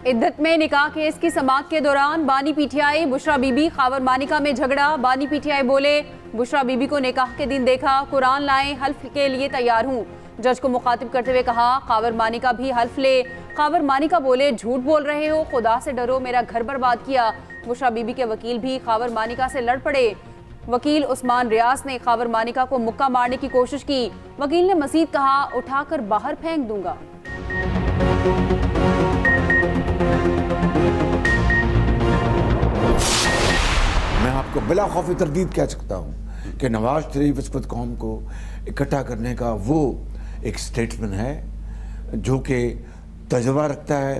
इद्दत में निकाह केस की समाअत के दौरान बानी पीटीआई बुशरा बीबी खावर मानिका में झगड़ा। बानी पीटीआई बोले, बुशरा बीबी को निकाह के दिन देखा, कुरान लाएं, हल्फ के लिए तैयार हूँ। जज को मुखातिब करते हुए कहा, खावर मानिका भी हल्फ ले। खावर मानिका बोले, झूठ बोल रहे हो, खुदा से डरो, मेरा घर बर्बाद किया। बुशरा बीबी के वकील भी खावर मानिका से लड़ पड़े। वकील उस्मान रियाज ने खावर मानिका को मुक्का मारने की कोशिश की। वकील ने मजीद कहा, उठाकर बाहर फेंक दूंगा। मैं आपको बिला खौफ तरदीद कह सकता हूँ कि नवाज शरीफ इस वक्त कौम को इकट्ठा करने का वो एक स्टेट्समैन है जो कि तजुर्बा रखता है,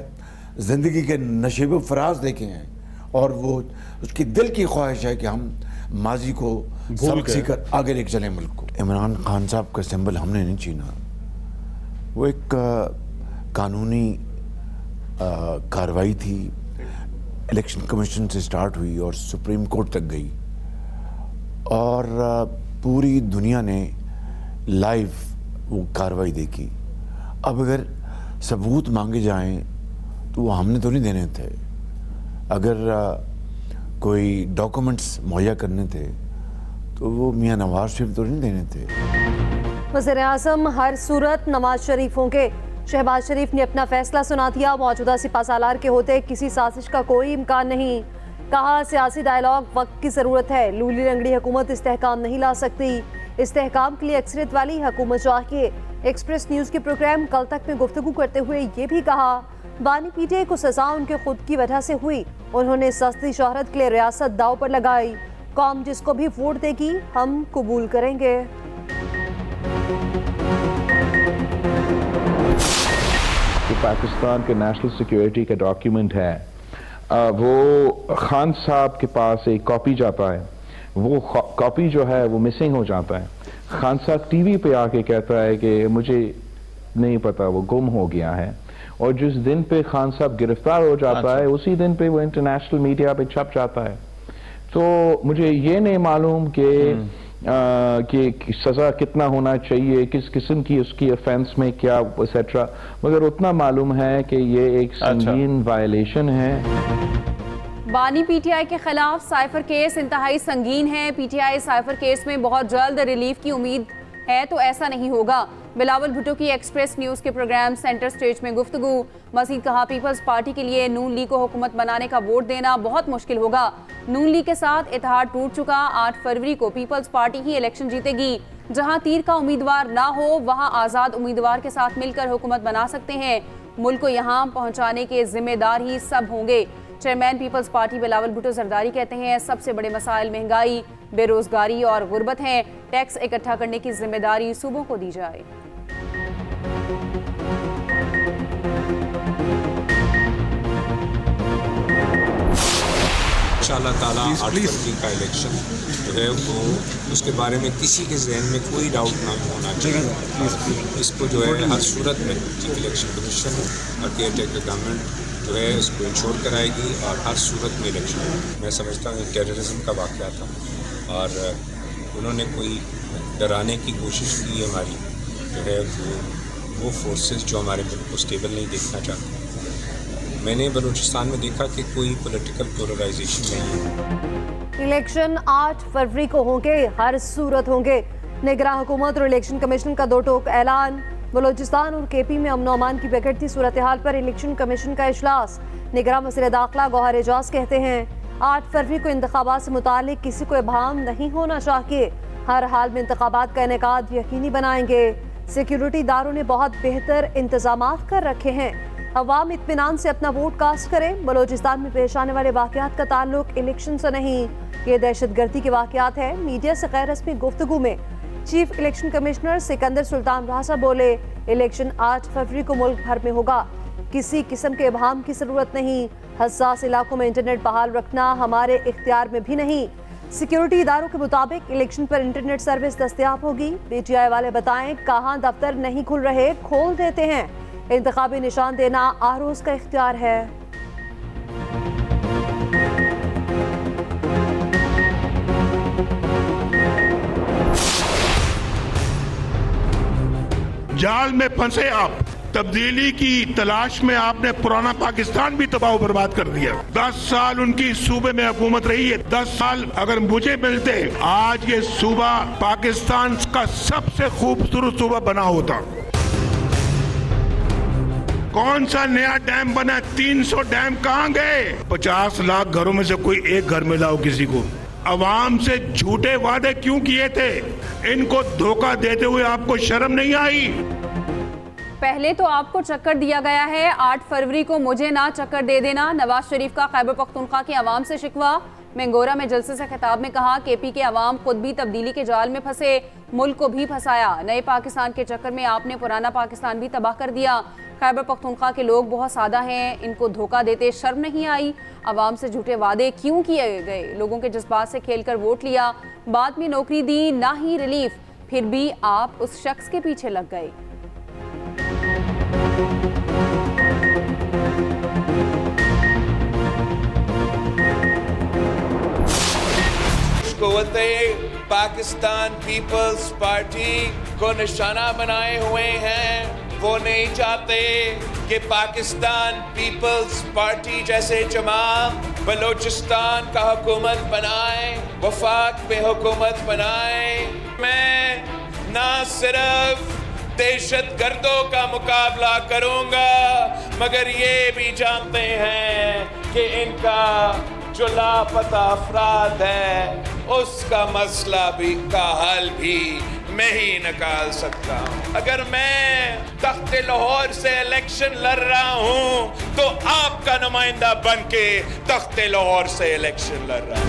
ज़िंदगी के नशेब फराज देखे हैं और वो उसकी दिल की ख्वाहिश है कि हम माजी को सबक सीखकर आगे लेके चलें मुल्क को। इमरान खान साहब का सिंबल हमने नहीं छीना, वो एक कानूनी कार्रवाई थी, इलेक्शन कमीशन से स्टार्ट हुई और सुप्रीम कोर्ट तक गई और पूरी दुनिया ने लाइव वो कार्रवाई देखी। अब अगर सबूत मांगे जाएं तो वो हमने तो नहीं देने थे, अगर कोई डॉक्यूमेंट्स मुहैया करने थे तो वो मियां नवाज शरीफ तो नहीं देने थे। वज़ीर-ए-आज़म हर सूरत नवाज शरीफ होंगे। शहबाज शरीफ ने अपना फैसला सुना दिया। मौजूदा सिपहसालार के होते किसी साजिश का कोई इम्कान नहीं। कहा, सियासी डायलॉग वक्त की ज़रूरत है। लूली रंगड़ी हुकूमत इस्तेहकाम नहीं ला सकती, इस्तेहकाम के लिए अक्सरियत वाली हुकूमत चाहिए। एक्सप्रेस न्यूज़ के प्रोग्राम कल तक में गुफ्तगू करते हुए ये भी कहा, बानी पीटीआई को सजा उनके खुद की वजह से हुई। उन्होंने सस्ती शोहरत के लिए रियासत दाव पर लगाई। कौम जिसको भी वोट देगी हम कबूल करेंगे। पाकिस्तान के नेशनल सिक्योरिटी का डॉक्यूमेंट है, वो खान साहब के पास एक कॉपी जाता है, वो कॉपी जो है वो मिसिंग हो जाता है। खान साहब टीवी पे आके कहता है कि मुझे नहीं पता, वो गुम हो गया है। और जिस दिन पे खान साहब गिरफ्तार हो जाता है उसी दिन पे वो इंटरनेशनल मीडिया पे छप जाता है। तो मुझे ये नहीं मालूम कि सजा कितना होना चाहिए, किस किस्म की उसकी ऑफेंस में क्या एक्सेट्रा, मगर उतना मालूम है कि ये एक संगीन वायलेशन है। बानी पीटीआई के खिलाफ साइफर केस इंतहाई संगीन है। पीटीआई साइफर केस में बहुत जल्द रिलीफ की उम्मीद है तो ऐसा नहीं होगा। बिलावल भुट्टो की एक्सप्रेस न्यूज़ के प्रोग्राम सेंटर स्टेज में गुफ्तगू। मजीद कहा, पीपल्स पार्टी के लिए नून लीग को हुकूमत बनाने का वोट देना बहुत मुश्किल होगा। नून लीग के साथ इत्तेहाद टूट चुका। 8 फरवरी को पीपल्स पार्टी ही इलेक्शन जीतेगी। जहां तीर का उम्मीदवार ना हो वहां आज़ाद उम्मीदवार के साथ मिलकर हुकूमत बना सकते हैं। मुल्क को यहाँ पहुँचाने के जिम्मेदार ही सब होंगे। चेयरमैन पीपल्स पार्टी बिलावल भुट्टो जरदारी कहते हैं, सबसे बड़े मसाइल महंगाई, बेरोजगारी और गुर्बत हैं। टैक्स इकट्ठा करने की जिम्मेदारी सूबों को दी जाए। इंशाअल्लाह ताला 8 फरवरी का इलेक्शन जो है वो उसके बारे में किसी के जहन में कोई डाउट ना होना चाहिए। इसको जो है हर सूरत में चीफ इलेक्शन कमीशन और केयर टेकर गवर्नमेंट जो है इसको इंश्योर कराएगी और हर सूरत में इलेक्शन। मैं समझता हूँ टेररिज्म का वाक़या था और उन्होंने कोई डराने की कोशिश की हमारी जो है वो फोर्सेस जो हमारे मुल्क को स्टेबल नहीं देखना चाहते। मैंने बलूचिस्तान में देखा कि कोई पॉलिटिकल पोलराइजेशन नहीं है। इलेक्शन 8 फरवरी को होंगे, हर सूरत होंगे। निगरान हुकूमत और इलेक्शन कमीशन का दो टोक ऐलान। बलूचिस्तान और केपी में अमन अमान की बिगड़ती सूरत हाल पर इलेक्शन कमीशन का इजलास। निगरान वज़ीर दाखिला गौहर एजाज कहते हैं, 8 फरवरी को इंतखाबात से मुतालिक किसी को इबाम नहीं होना चाहिए। हर हाल में इंतखाबात का इनेकाद यकीनी बनाएंगे। सिक्योरिटी इदारों ने बहुत बेहतर इंतजाम कर रखे हैं। अवाम इत्मीनान से अपना वोट कास्ट करें। बलूचिस्तान में पेश आने वाले वाक़यात का ताल्लुक इलेक्शन से नहीं, ये दहशतगर्दी के वाक़यात है। मीडिया से गैर रस्मी गुफ्तगू में chief election commissioner Sikandar Sultan Raja बोले, इलेक्शन 8 फरवरी को मुल्क भर में होगा। किसी किस्म के इबाम की ज़रूरत नहीं। हसास इलाकों में इंटरनेट बहाल रखना हमारे इख्तियार में भी नहीं। सिक्योरिटी इदारों के मुताबिक इलेक्शन पर इंटरनेट सर्विस दस्तयाब होगी। पीटीआई वाले बताएं कहाँ दफ्तर नहीं खुल रहे, खोल देते हैं। इंतखाबी निशान देना आरोज का इख्तियार है। जाल में फंसे आप, तब्दीली की तलाश में आपने पुराना पाकिस्तान भी तबाह बर्बाद कर दिया। 10 साल उनकी सूबे में हुकूमत रही है। 10 साल अगर मुझे मिलते, आज ये सूबा पाकिस्तान का सबसे खूबसूरत सूबा बना होता। कौन सा नया डैम बना? 300 डैम कहाँ गए? 50 लाख घरों में से कोई एक घर में लाओ किसी को। अवाम से झूठे वादे क्यों किए थे? इनको धोखा देते हुए आपको शर्म नहीं आई? पहले तो आपको चक्कर दिया गया है, 8 फरवरी को मुझे ना चक्कर दे देना। नवाज शरीफ का खैबर पख्तूनख्वा के अवाम से शिकवा। मेंगोरा में जलसे से खिताब में कहा, केपी के अवाम खुद भी तब्दीली के जाल में फंसे, मुल्क को भी फंसाया। नए पाकिस्तान के चक्कर में आपने पुराना पाकिस्तान भी तबाह कर दिया। खैबर पख्तूनख्वा के लोग बहुत सादा हैं, इनको धोखा देते शर्म नहीं आई? अवाम से झूठे वादे क्यों किए गए? लोगों के जज्बात से खेलकर वोट लिया, बाद में नौकरी दी, ना ही रिलीफ, फिर भी आप उस शख्स के पीछे लग गए। कुव्वते पाकिस्तान पीपल्स पार्टी को निशाना बनाए हुए हैं। वो नहीं चाहते कि पाकिस्तान पीपल्स पार्टी जैसे जमात बलूचिस्तान का हुकूमत बनाए, वफाक पे हुकूमत बनाए। मैं ना सिर्फ दहशतगर्दों का मुकाबला करूंगा, मगर ये भी जानते हैं कि इनका जो लापता अफराद है उसका मसला भी का हल भी मैं ही निकाल सकता हूं। अगर मैं तख्ते लाहौर से इलेक्शन लड़ रहा हूं तो आपका नुमाइंदा बनके तख्ते लाहौर से इलेक्शन लड़ रहा हूं।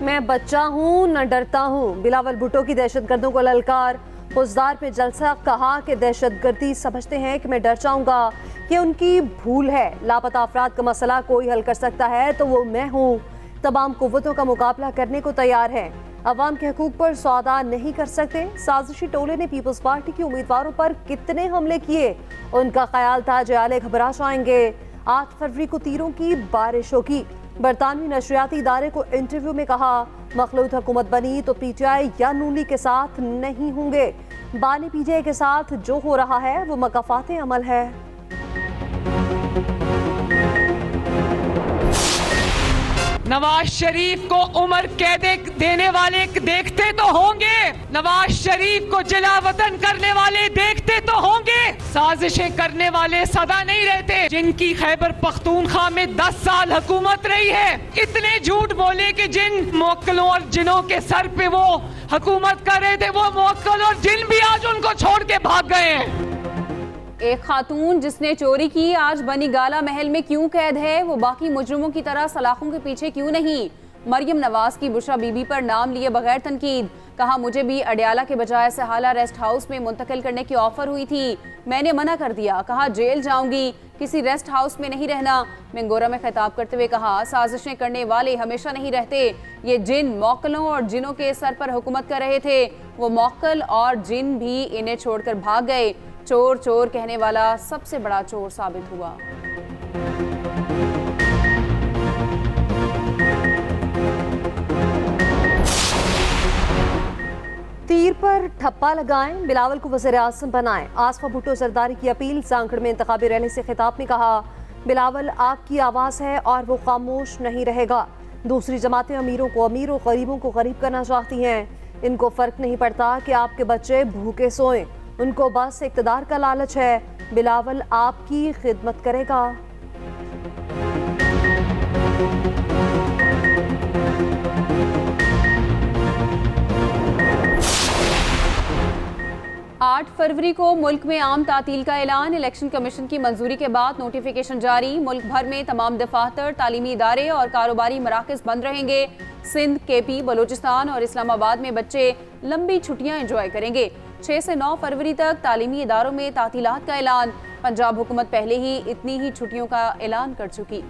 मैं बच्चा हूं न डरता हूं, बिलावल भुट्टो की दहशतगर्दों को ललकार। पुजदार पे जलसा, कहा कि दहशतगर्दी समझते हैं कि मैं डर जाऊंगा, कि उनकी भूल है। लापता अफराद का मसला कोई हल कर सकता है तो वो मैं हूँ। तमाम कुव्वतों का मुकाबला करने को तैयार है। अवाम के हकूक पर सौदा नहीं कर सकते। साजिशी टोले ने पीपल्स पार्टी के उम्मीदवारों पर कितने हमले किए? उनका ख्याल था जयाले घबरा जाएंगे। 8 फरवरी को तीरों की बारिश होगी। बरतानवी नशरियाती इदारे को इंटरव्यू में कहा, मखलूत हुकूमत बनी तो पीटीआई या नून लीग के साथ नहीं होंगे। बानी पीटीआई के साथ जो हो रहा है वो मकाफाते अमल है। नवाज शरीफ को उम्र कैद देने वाले देखते तो होंगे, नवाज शरीफ को जिला वतन करने वाले देखते तो होंगे। साजिशें करने वाले सदा नहीं रहते। जिनकी खैबर पख्तूनख्वा में 10 साल हुकूमत रही है, इतने झूठ बोले कि जिन मुवक्किलों और जिनों के सर पे वो हुकूमत कर रहे थे, वो मुवक्किल और जिन भी आज उनको छोड़ के भाग गए हैं। एक खातून जिसने चोरी की आज बनी गाला महल में क्यों कैद है? वो बाकी मुजरिमों की तरह सलाखों के पीछे क्यों नहीं? मरियम नवाज की बुशरा बीबी पर नाम लिए बगैर तनकीद। कहा, मुझे भी अडियाला के बजाय सहाला रेस्ट हाउस में मुंतकिल करने की ऑफर हुई थी, मैंने मना कर दिया। कहा, जेल जाऊंगी, किसी रेस्ट हाउस में नहीं रहना। मेंगोरा में खिताब करते हुए कहा, साजिशें करने वाले हमेशा नहीं रहते। ये जिन मौक्कलों और जिनों के सर पर हुकूमत कर रहे थे, वो मौक्कल और जिन भी इन्हें छोड़कर भाग गए। चोर चोर कहने वाला सबसे बड़ा चोर साबित हुआ। तीर पर ठप्पा लगाएं, बिलावल को वज़ीर-ए-आज़म बनाएं। आसफा भुट्टो जरदारी की अपील। सांकड़ में इंतखाबी रैली से खिताब में कहा, बिलावल आपकी आवाज़ है और वो खामोश नहीं रहेगा। दूसरी जमातें अमीरों को अमीर और गरीबों को गरीब करना चाहती हैं। इनको फ़र्क नहीं पड़ता कि आपके बच्चे भूखे सोएं, उनको बस इक़्तिदार का लालच है। बिलावल आपकी खिदमत करेगा। आठ फरवरी को मुल्क में आम तातील का ऐलान। इलेक्शन कमीशन की मंजूरी के बाद नोटिफिकेशन जारी। मुल्क भर में तमाम दफातर, तालीमी इदारे और कारोबारी मराकज़ बंद रहेंगे। सिंध, केपी, बलूचिस्तान और इस्लामाबाद में बच्चे लंबी छुट्टियां एंजॉय करेंगे। 6 से 9 फरवरी तक तालीमी इदारों में तातीलात का ऐलान। पंजाब हुकूमत पहले ही इतनी ही छुट्टियों का ऐलान कर चुकी।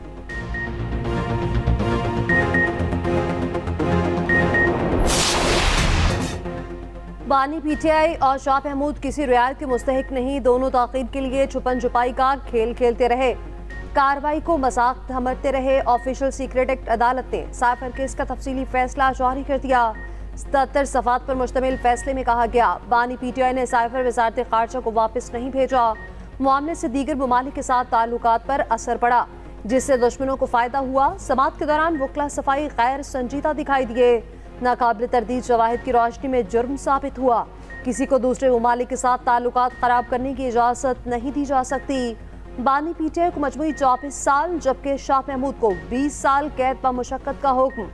बानी पीटीआई और शाह महमूद किसी रियायत के मुस्तहिक नहीं। दोनों ताक़ीद के लिए छुपन छुपाई का खेल खेलते रहे, कार्रवाई को मजाक समझते रहे। ऑफिशियल सीक्रेट एक्ट अदालत ने साइफर केस का तफसीली फैसला जारी कर दिया। 77 सफात पर मुश्तमिल फैसले में कहा गया, बानी पीटीआई ने साइफर वजारत खारजा को वापस नहीं भेजा। मामले से दीगर ममालिक के साथ ताल्लुकात पर असर पड़ा, जिससे दुश्मनों को फायदा हुआ। समाअत के दौरान वकला सफाई गैर संजीदा दिखाई दिए। नाकाबिल तरदीद शवाहिद की रोशनी में जुर्म साबित हुआ। किसी को दूसरे ममालिक के साथ ताल्लुकात खराब करने की इजाजत नहीं दी जा सकती। बानी पीटीआई को मजमूई 24 साल जबकि शाह महमूद को 20 साल कैद व मुशक्कत का हुक्म।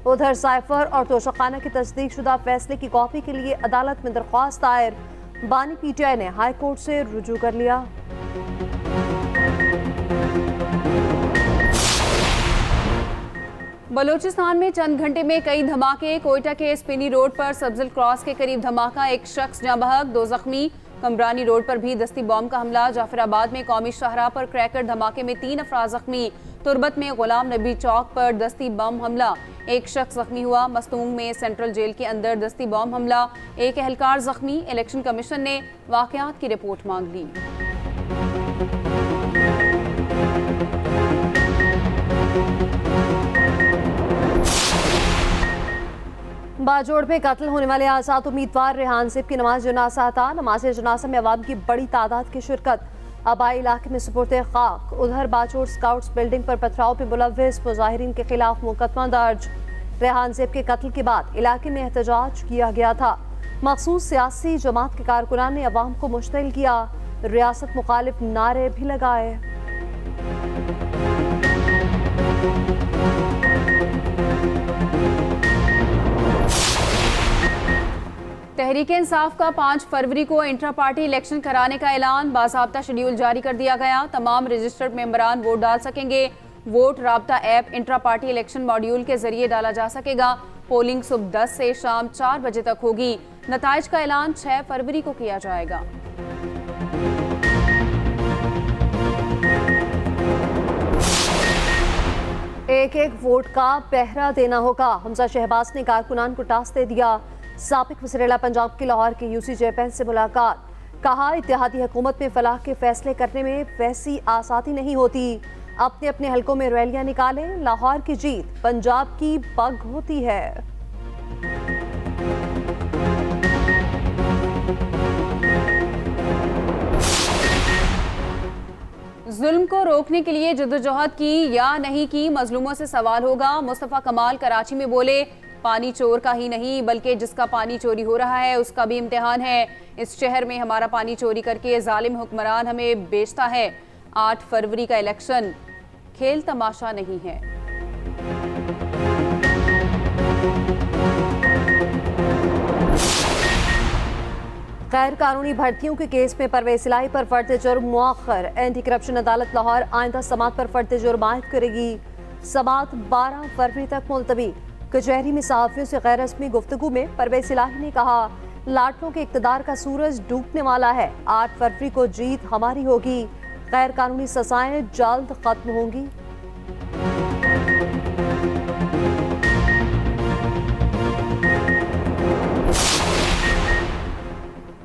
उधर साइफर और तोशाखाना की तस्दीक शुदा फैसले की कॉपी के लिए अदालत में दरख्वास्त दायर। बानी पीटीआई ने हाई कोर्ट से रुजू कर लिया। बलूचिस्तान में चंद घंटे में कई धमाके। कोयटा के स्पिनी रोड पर सब्जल क्रॉस के करीब धमाका, एक शख्स जाँ बहक, 2 जख्मी। कमरानी रोड पर भी दस्ती बॉम्ब का हमला। जाफराबाद में कौमी शाहराह पर क्रैकर धमाके में 3 अफराद जख्मी। तुरबत में गुलाम नबी चौक पर दस्ती बम हमला, एक शख्स जख्मी हुआ। मस्तूंग में सेंट्रल जेल के अंदर दस्ती बम हमला, एक एहलकार जख्मी। इलेक्शन कमीशन ने वाकयात की रिपोर्ट मांग ली। बाजोड़ में कत्ल होने वाले आजाद उम्मीदवार रेहान सिब की नमाज जनाजा था। नमाज जनाजा में अवाम की बड़ी तादाद की शिरकत। आबाई इलाके में सुपुर्दे खाक। उधर बाजोड़ स्काउट्स बिल्डिंग पर पथराव पे मुलव्विस मुजाहिरीन के खिलाफ मुकदमा दर्ज। रेहान सिब के कत्ल के बाद इलाके में एहतजाज किया गया था। मखसूस सियासी जमात के कारकुनान ने अवाम को मुश्तिल किया। रियासत मुखालिफ नारे भी लगाए। तहरीक इंसाफ का 5 फरवरी को इंट्रा पार्टी इलेक्शन कराने का ऐलान। बाज़ाब्ता शेड्यूल जारी कर दिया गया। तमाम रजिस्टर्ड मेंबरान वोट डाल सकेंगे। वोट राब्ता app intra party election module के जरिए डाला जा सकेगा। पोलिंग सुबह 10 से शाम 4 बजे तक होगी। नताइज का ऐलान 6 फरवरी को किया जाएगा। एक एक वोट का पहरा देना होगा। हमजा शहबाज ने कारकुनान को टास्क दे दिया। साबिक वज़ीर पंजाब के लाहौर के यूसी जयपैन से मुलाकात। कहा, इत्तेहादी हुकूमत में फलाह के फैसले करने में वैसी आसानी नहीं होती। अपने अपने हलकों में रैलियां निकालें। लाहौर की जीत पंजाब की पग होती है। जुल्म को रोकने के लिए जद्दोजहद की या नहीं की, मजलूमों से सवाल होगा। मुस्तफ़ा कमाल कराची में बोले, पानी चोर का ही नहीं बल्कि जिसका पानी चोरी हो रहा है उसका भी इम्तिहान है। इस शहर में हमारा पानी चोरी करके जालिम हुक्मरान हमें बेचता है। 8 फरवरी का इलेक्शन खेल तमाशा नहीं है। गैर कानूनी भर्तियों के केस में परवेज इलाही पर फर्द जुर्म मुअख्खर। एंटी करप्शन अदालत लाहौर आइंदा समाअत पर फर्द जुर्म आयद करेगी। समाअत 12 फरवरी तक मुलतवी। कचहरी में सहाफियों से गैर रस्मी गुफ्तगू में परवेज इलाही ने कहा, लाटों के इक़्तिदार का सूरज डूबने वाला है। 8 फरवरी को जीत हमारी होगी। गैर कानूनी सजाएं जल्द खत्म होंगी।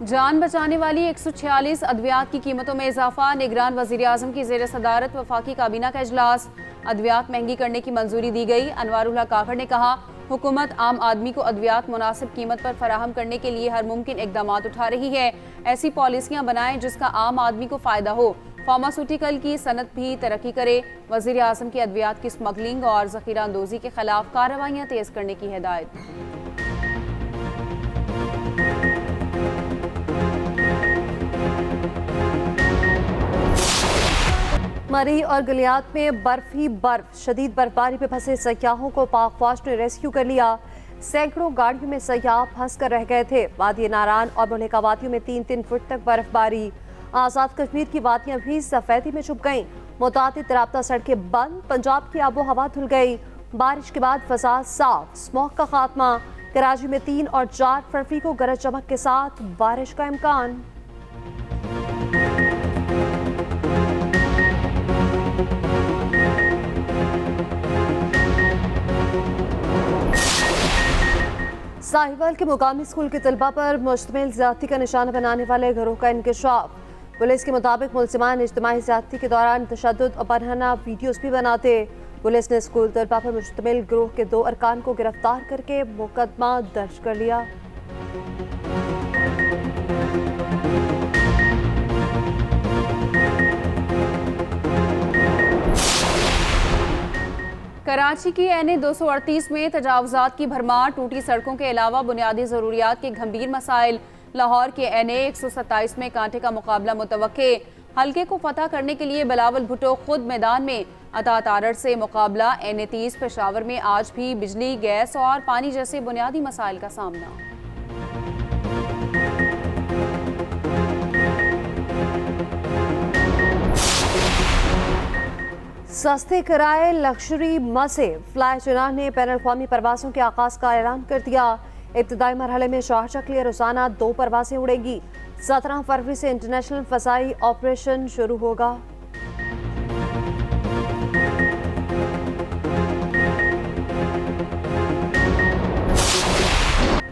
जान बचाने वाली 146 अद्वियात की कीमतों में इजाफा। निगरान वजीर आजम की ज़ेर सदारत वफाकी काबीना का इजलास। अद्वियात महंगी करने की मंजूरी दी गई। अनवारुल्लाह काकड़ ने कहा, हुकूमत आम आदमी को अद्वियात मुनासिब कीमत पर फराहम करने के लिए हर मुमकिन इकदाम उठा रही है। ऐसी पॉलिसियां बनाएं जिसका आम आदमी को फायदा हो। फार्मास्यूटिकल की सनत भी तरक्की करे। वजीर आजम की अद्वियात की स्मगलिंग और जखीरा अंदोजी के खिलाफ कार्रवाइयां तेज करने की हिदायत। मरी और गलियात में बर्फ ही बर्फ। शदीद बर्फबारी में फंसे सयाहों को पाक फौज ने रेस्क्यू कर लिया। सैकड़ों गाड़ियों में सयाह फंस कर रह गए थे। वादी नारान और बुल्हेका वादियों में 3-3 फुट तक बर्फबारी। आज़ाद कश्मीर की वादियां भी सफेदी में छुप गईं। मुतादिद राब्ता सड़कें बंद। पंजाब की आबो हवा धुल गई। बारिश के बाद फसा साफ। स्मॉग का खात्मा। कराची में 3 और 4 फरवरी को गरज चमक के साथ बारिश का इम्कान। साहिवाल के मुकामी स्कूल के तलबा पर मुश्तमिल ज़्यादती का निशाना बनाने वाले घरों का इंकशाफ। पुलिस के मुताबिक मुलजिमान इज्तिमाई ज़्यादती के दौरान तशद्दुद और बरहना वीडियोज़ भी बनाते। पुलिस ने स्कूल तलबा पर मुश्तमिल गिरोह के 2 अरकान को गिरफ्तार करके मुकदमा दर्ज कर लिया। कराची की NA 238 में तजावुजात की भरमार, टूटी सड़कों के अलावा बुनियादी ज़रूरियात के गंभीर मसाइल। लाहौर के NA 127 में कांटे का मुकाबला मुतवक्के। हल्के को फतह करने के लिए बिलावल भुट्टो खुद मैदान में। अतात आरड़ से मुकाबला। NA 30 पेशावर में आज भी बिजली, गैस और पानी जैसे बुनियादी मसाइल का सामना। सस्ते किराए लग्जरी मसे। फ्लाई चुनान ने बैनुल अक़वामी परवाज़ों के आगाज़ का ऐलान कर दिया। इब्तदाई मरहले में शारजाह के लिए रोजाना 2 परवाज़ें उड़ेंगी। 17 फरवरी से इंटरनेशनल फ़ज़ाई ऑपरेशन शुरू होगा।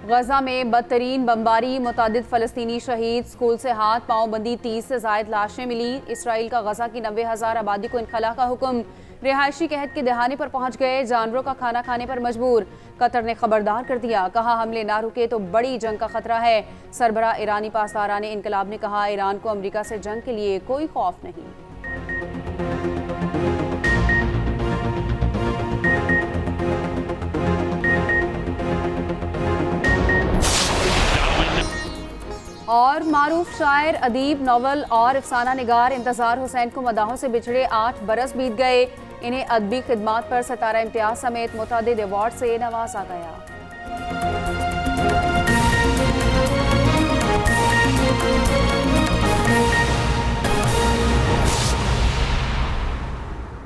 गजा में बदतरीन बमबारी, मुतादिद फ़लस्तीनी शहीद। स्कूल से हाथ पांव बंदी 30 से ज़ायद लाशें मिली। इसराइल का गजा की 90,000 आबादी को इनखला का हुक्म। रिहायशी कहत के दहाने पर पहुंच गए, जानवरों का खाना खाने पर मजबूर। कतर ने खबरदार कर दिया, कहा हमले ना रुके तो बड़ी जंग का खतरा है। सरबरा ईरानी पासदारान इनकलाब ने कहा ईरान को अमरीका से जंग के लिए कोई खौफ नहीं। और मारूफ शायर, अदीब, नॉवल और अफसाना निगार इंतजार हुसैन को मदाहों से बिछड़े 8 बरस बीत गए। इन्हें अदबी खिदमात पर सितारा इम्तियाज समेत मुतअद्दिद अवार्ड से नवाजा गया।